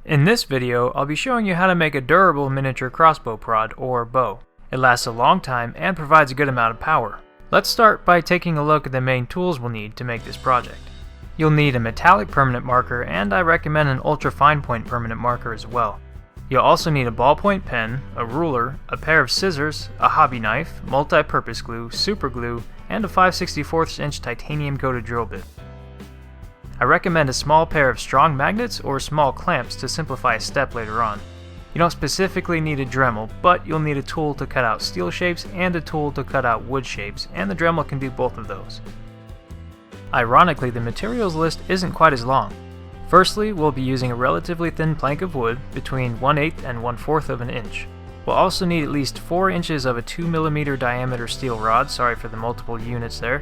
In this video, I'll be showing you how to make a durable miniature crossbow prod, or bow. It lasts a long time and provides a good amount of power. Let's start by taking a look at the main tools we'll need to make this project. You'll need a metallic permanent marker, and I recommend an ultra fine point permanent marker as well. You'll also need a ballpoint pen, a ruler, a pair of scissors, a hobby knife, multi-purpose glue, super glue, and a 5/64 inch titanium coated drill bit. I recommend a small pair of strong magnets or small clamps to simplify a step later on. You don't specifically need a Dremel, but you'll need a tool to cut out steel shapes and a tool to cut out wood shapes, and the Dremel can do both of those. Ironically, the materials list isn't quite as long. Firstly, we'll be using a relatively thin plank of wood between 1/8 and 1/4 of an inch. We'll also need at least 4 inches of a 2mm diameter steel rod, sorry for the multiple units there,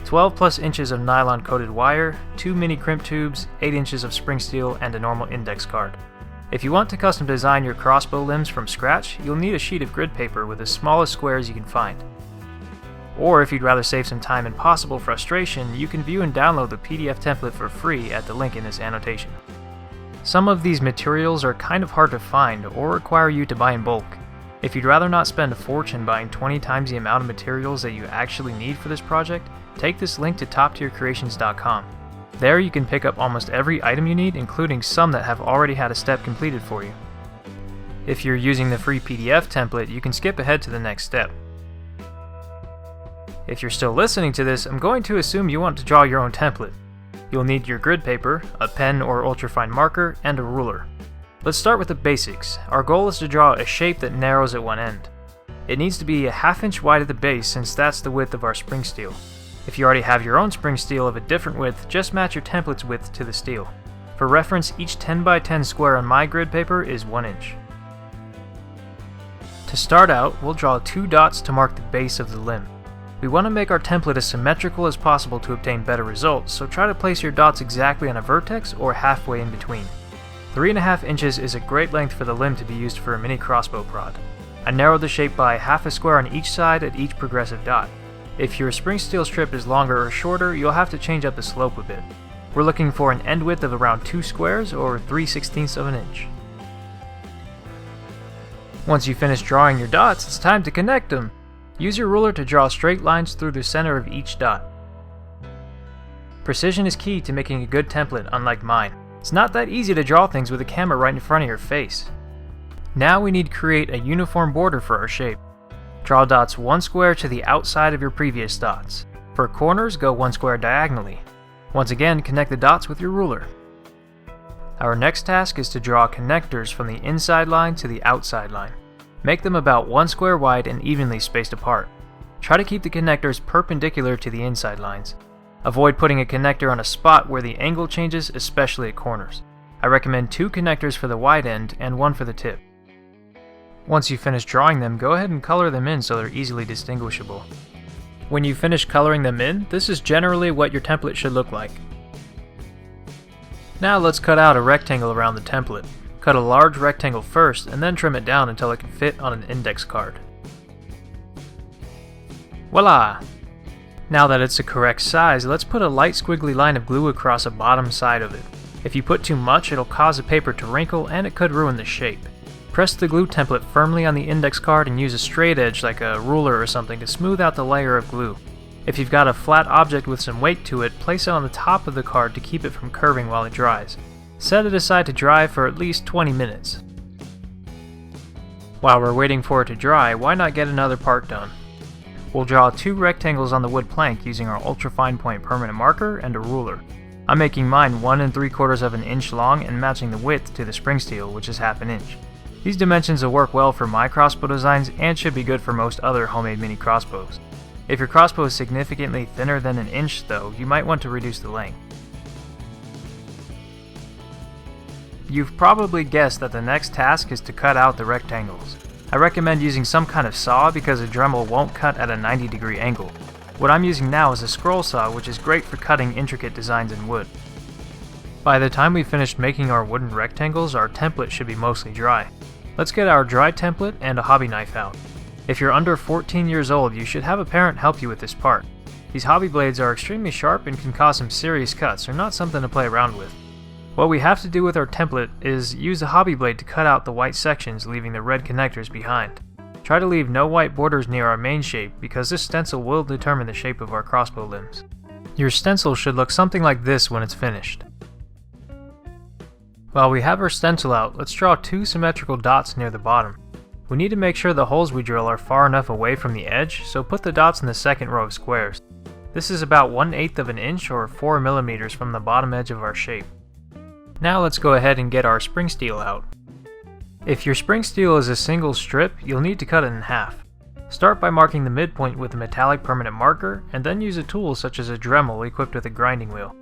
12 plus inches of nylon coated wire, 2 mini crimp tubes, 8 inches of spring steel, and a normal index card. If you want to custom design your crossbow limbs from scratch, you'll need a sheet of grid paper with the smallest squares you can find. Or if you'd rather save some time and possible frustration, you can view and download the PDF template for free at the link in this annotation. Some of these materials are kind of hard to find or require you to buy in bulk. If you'd rather not spend a fortune buying 20 times the amount of materials that you actually need for this project, take this link to toptiercreations.com. There you can pick up almost every item you need, including some that have already had a step completed for you. If you're using the free PDF template, you can skip ahead to the next step. If you're still listening to this, I'm going to assume you want to draw your own template. You'll need your grid paper, a pen or ultrafine marker, and a ruler. Let's start with the basics. Our goal is to draw a shape that narrows at one end. It needs to be a 1/2 inch wide at the base, since that's the width of our spring steel. If you already have your own spring steel of a different width, just match your template's width to the steel. For reference, each 10 by 10 square on my grid paper is 1 inch. To start out, we'll draw 2 dots to mark the base of the limb. We want to make our template as symmetrical as possible to obtain better results, so try to place your dots exactly on a vertex or halfway in between. 3.5 inches is a great length for the limb to be used for a mini crossbow prod. I narrowed the shape by 1/2 a square on each side at each progressive dot. If your spring steel strip is longer or shorter, you'll have to change up the slope a bit. We're looking for an end width of around 2 squares or 3/16 of an inch. Once you finish drawing your dots, it's time to connect them. Use your ruler to draw straight lines through the center of each dot. Precision is key to making a good template, unlike mine. It's not that easy to draw things with a camera right in front of your face. Now we need to create a uniform border for our shape. Draw dots 1 square to the outside of your previous dots. For corners, go 1 square diagonally. Once again, connect the dots with your ruler. Our next task is to draw connectors from the inside line to the outside line. Make them about 1 square wide and evenly spaced apart. Try to keep the connectors perpendicular to the inside lines. Avoid putting a connector on a spot where the angle changes, especially at corners. I recommend 2 connectors for the wide end and 1 for the tip. Once you finish drawing them, go ahead and color them in so they're easily distinguishable. When you finish coloring them in, this is generally what your template should look like. Now let's cut out a rectangle around the template. Cut a large rectangle first and then trim it down until it can fit on an index card. Voila! Now that it's the correct size, let's put a light squiggly line of glue across the bottom side of it. If you put too much, it'll cause the paper to wrinkle and it could ruin the shape. Press the glue template firmly on the index card and use a straight edge like a ruler or something to smooth out the layer of glue. If you've got a flat object with some weight to it, place it on the top of the card to keep it from curving while it dries. Set it aside to dry for at least 20 minutes. While we're waiting for it to dry, why not get another part done? We'll draw 2 rectangles on the wood plank using our ultra fine point permanent marker and a ruler. I'm making mine 1 3/4 of an inch long and matching the width to the spring steel, which is 1/2 inch. These dimensions will work well for my crossbow designs and should be good for most other homemade mini crossbows. If your crossbow is significantly thinner than an inch though, you might want to reduce the length. You've probably guessed that the next task is to cut out the rectangles. I recommend using some kind of saw because a Dremel won't cut at a 90-degree angle. What I'm using now is a scroll saw, which is great for cutting intricate designs in wood. By the time we've finished making our wooden rectangles, our template should be mostly dry. Let's get our dry template and a hobby knife out. If you're under 14 years old, you should have a parent help you with this part. These hobby blades are extremely sharp and can cause some serious cuts, so not something to play around with. What we have to do with our template is use the hobby blade to cut out the white sections, leaving the red connectors behind. Try to leave no white borders near our main shape because this stencil will determine the shape of our crossbow limbs. Your stencil should look something like this when it's finished. While we have our stencil out, let's draw 2 symmetrical dots near the bottom. We need to make sure the holes we drill are far enough away from the edge, so put the dots in the second row of squares. This is about 1/8 of an inch or 4 millimeters from the bottom edge of our shape. Now let's go ahead and get our spring steel out. If your spring steel is a single strip, you'll need to cut it in half. Start by marking the midpoint with a metallic permanent marker, and then use a tool such as a Dremel equipped with a grinding wheel.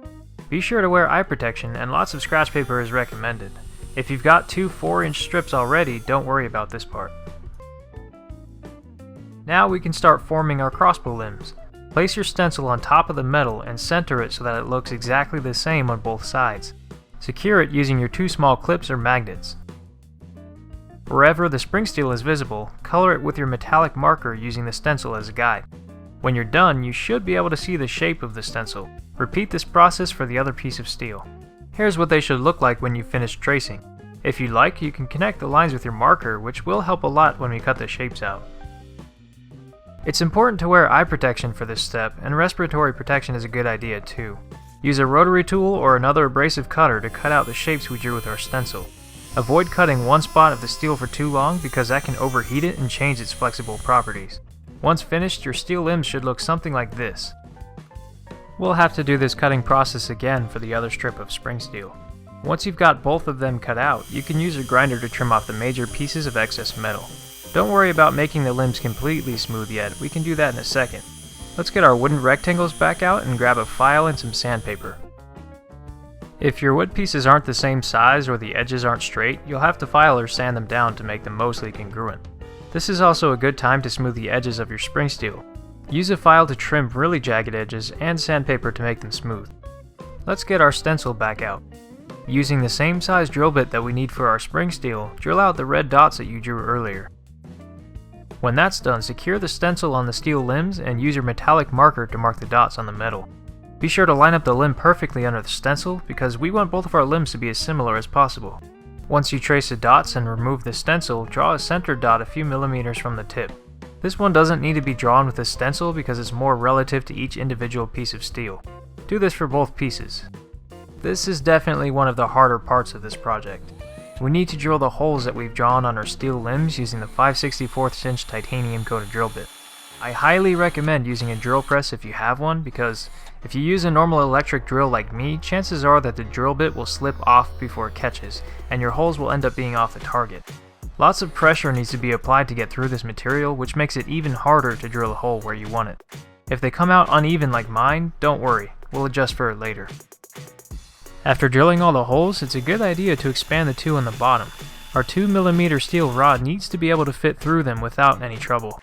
Be sure to wear eye protection, and lots of scratch paper is recommended. If you've got 2 4-inch strips already, don't worry about this part. Now we can start forming our crossbow limbs. Place your stencil on top of the metal and center it so that it looks exactly the same on both sides. Secure it using your 2 small clips or magnets. Wherever the spring steel is visible, color it with your metallic marker using the stencil as a guide. When you're done, you should be able to see the shape of the stencil. Repeat this process for the other piece of steel. Here's what they should look like when you've finished tracing. If you like, you can connect the lines with your marker, which will help a lot when we cut the shapes out. It's important to wear eye protection for this step, and respiratory protection is a good idea too. Use a rotary tool or another abrasive cutter to cut out the shapes we drew with our stencil. Avoid cutting one spot of the steel for too long because that can overheat it and change its flexible properties. Once finished, your steel limbs should look something like this. We'll have to do this cutting process again for the other strip of spring steel. Once you've got both of them cut out, you can use a grinder to trim off the major pieces of excess metal. Don't worry about making the limbs completely smooth yet, we can do that in a second. Let's get our wooden rectangles back out and grab a file and some sandpaper. If your wood pieces aren't the same size or the edges aren't straight, you'll have to file or sand them down to make them mostly congruent. This is also a good time to smooth the edges of your spring steel. Use a file to trim really jagged edges and sandpaper to make them smooth. Let's get our stencil back out. Using the same size drill bit that we need for our spring steel, drill out the red dots that you drew earlier. When that's done, secure the stencil on the steel limbs and use your metallic marker to mark the dots on the metal. Be sure to line up the limb perfectly under the stencil because we want both of our limbs to be as similar as possible. Once you trace the dots and remove the stencil, draw a centered dot a few millimeters from the tip. This one doesn't need to be drawn with a stencil because it's more relative to each individual piece of steel. Do this for both pieces. This is definitely one of the harder parts of this project. We need to drill the holes that we've drawn on our steel limbs using the 5/64 inch titanium coated drill bit. I highly recommend using a drill press if you have one because if you use a normal electric drill like me, chances are that the drill bit will slip off before it catches, and your holes will end up being off the target. Lots of pressure needs to be applied to get through this material, which makes it even harder to drill a hole where you want it. If they come out uneven like mine, don't worry, we'll adjust for it later. After drilling all the holes, it's a good idea to expand the 2 on the bottom. Our 2mm steel rod needs to be able to fit through them without any trouble.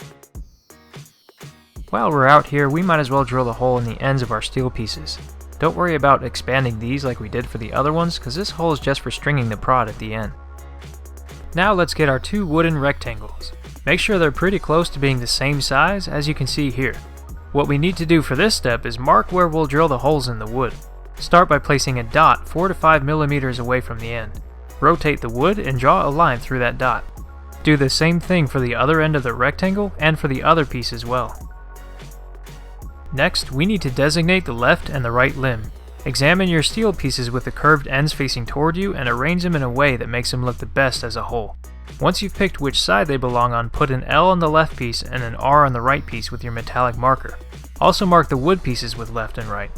While we're out here, we might as well drill the hole in the ends of our steel pieces. Don't worry about expanding these like we did for the other ones, because this hole is just for stringing the prod at the end. Now let's get our 2 wooden rectangles. Make sure they're pretty close to being the same size as you can see here. What we need to do for this step is mark where we'll drill the holes in the wood. Start by placing a dot 4 to 5 millimeters away from the end. Rotate the wood and draw a line through that dot. Do the same thing for the other end of the rectangle and for the other piece as well. Next, we need to designate the left and the right limb. Examine your steel pieces with the curved ends facing toward you and arrange them in a way that makes them look the best as a whole. Once you've picked which side they belong on, put an L on the left piece and an R on the right piece with your metallic marker. Also mark the wood pieces with left and right.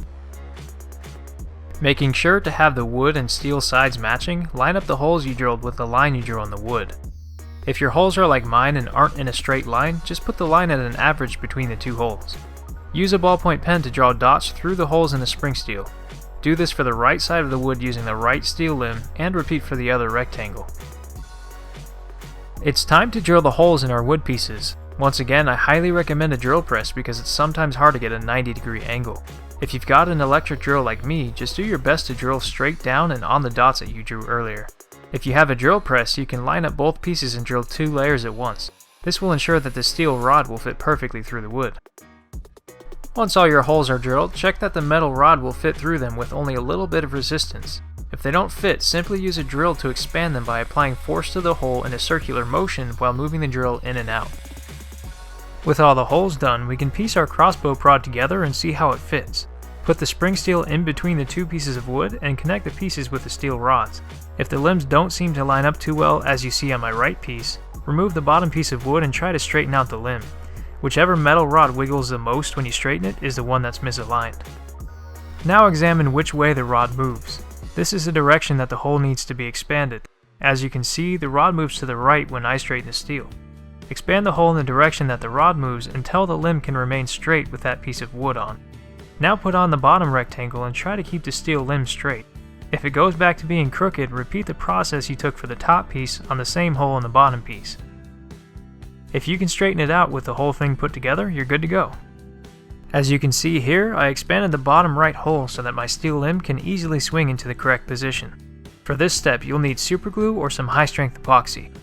Making sure to have the wood and steel sides matching, line up the holes you drilled with the line you drew on the wood. If your holes are like mine and aren't in a straight line, just put the line at an average between the 2 holes. Use a ballpoint pen to draw dots through the holes in the spring steel. Do this for the right side of the wood using the right steel limb, and repeat for the other rectangle. It's time to drill the holes in our wood pieces. Once again, I highly recommend a drill press because it's sometimes hard to get a 90-degree angle. If you've got an electric drill like me, just do your best to drill straight down and on the dots that you drew earlier. If you have a drill press, you can line up both pieces and drill 2 layers at once. This will ensure that the steel rod will fit perfectly through the wood. Once all your holes are drilled, check that the metal rod will fit through them with only a little bit of resistance. If they don't fit, simply use a drill to expand them by applying force to the hole in a circular motion while moving the drill in and out. With all the holes done, we can piece our crossbow prod together and see how it fits. Put the spring steel in between the two pieces of wood and connect the pieces with the steel rods. If the limbs don't seem to line up too well, as you see on my right piece, remove the bottom piece of wood and try to straighten out the limb. Whichever metal rod wiggles the most when you straighten it is the one that's misaligned. Now examine which way the rod moves. This is the direction that the hole needs to be expanded. As you can see, the rod moves to the right when I straighten the steel. Expand the hole in the direction that the rod moves until the limb can remain straight with that piece of wood on. Now put on the bottom rectangle and try to keep the steel limb straight. If it goes back to being crooked, repeat the process you took for the top piece on the same hole in the bottom piece. If you can straighten it out with the whole thing put together, you're good to go. As you can see here, I expanded the bottom right hole so that my steel limb can easily swing into the correct position. For this step, you'll need superglue or some high-strength epoxy.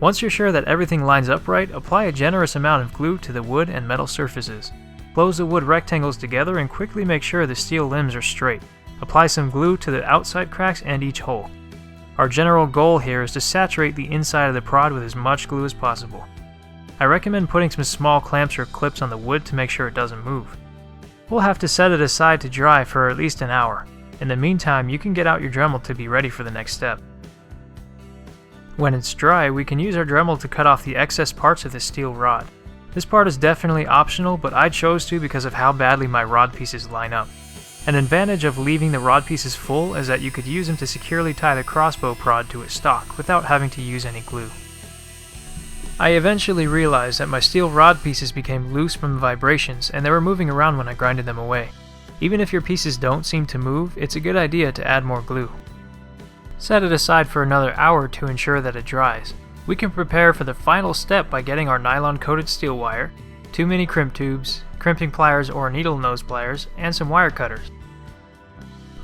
Once you're sure that everything lines up right, apply a generous amount of glue to the wood and metal surfaces. Close the wood rectangles together and quickly make sure the steel limbs are straight. Apply some glue to the outside cracks and each hole. Our general goal here is to saturate the inside of the prod with as much glue as possible. I recommend putting some small clamps or clips on the wood to make sure it doesn't move. We'll have to set it aside to dry for at least an hour. In the meantime, you can get out your Dremel to be ready for the next step. When it's dry, we can use our Dremel to cut off the excess parts of the steel rod. This part is definitely optional, but I chose to because of how badly my rod pieces line up. An advantage of leaving the rod pieces full is that you could use them to securely tie the crossbow prod to its stock without having to use any glue. I eventually realized that my steel rod pieces became loose from the vibrations and they were moving around when I grinded them away. Even if your pieces don't seem to move, it's a good idea to add more glue. Set it aside for another hour to ensure that it dries. We can prepare for the final step by getting our nylon-coated steel wire, 2 mini crimp tubes, crimping pliers or needle nose pliers, and some wire cutters.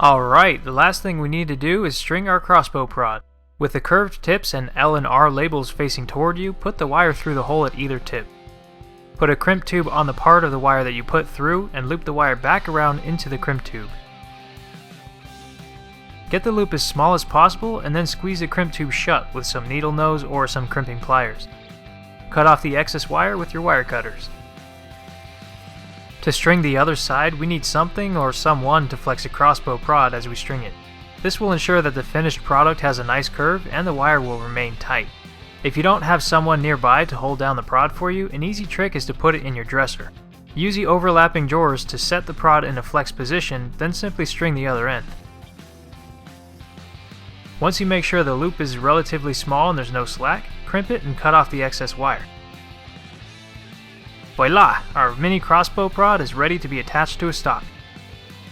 Alright, the last thing we need to do is string our crossbow prod. With the curved tips and L and R labels facing toward you, put the wire through the hole at either tip. Put a crimp tube on the part of the wire that you put through and loop the wire back around into the crimp tube. Get the loop as small as possible and then squeeze the crimp tube shut with some needle nose or some crimping pliers. Cut off the excess wire with your wire cutters. To string the other side, we need something or someone to flex a crossbow prod as we string it. This will ensure that the finished product has a nice curve and the wire will remain tight. If you don't have someone nearby to hold down the prod for you, an easy trick is to put it in your dresser. Use the overlapping drawers to set the prod in a flex position, then simply string the other end. Once you make sure the loop is relatively small and there's no slack, crimp it and cut off the excess wire. Voila! Our mini crossbow prod is ready to be attached to a stock.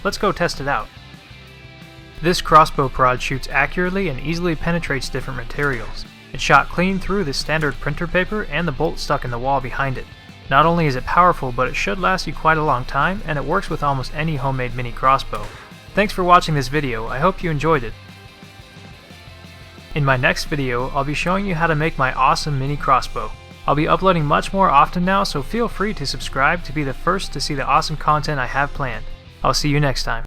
Let's go test it out. This crossbow prod shoots accurately and easily penetrates different materials. It shot clean through the standard printer paper and the bolt stuck in the wall behind it. Not only is it powerful, but it should last you quite a long time, and it works with almost any homemade mini crossbow. Thanks for watching this video, I hope you enjoyed it. In my next video, I'll be showing you how to make my awesome mini crossbow. I'll be uploading much more often now, so feel free to subscribe to be the first to see the awesome content I have planned. I'll see you next time.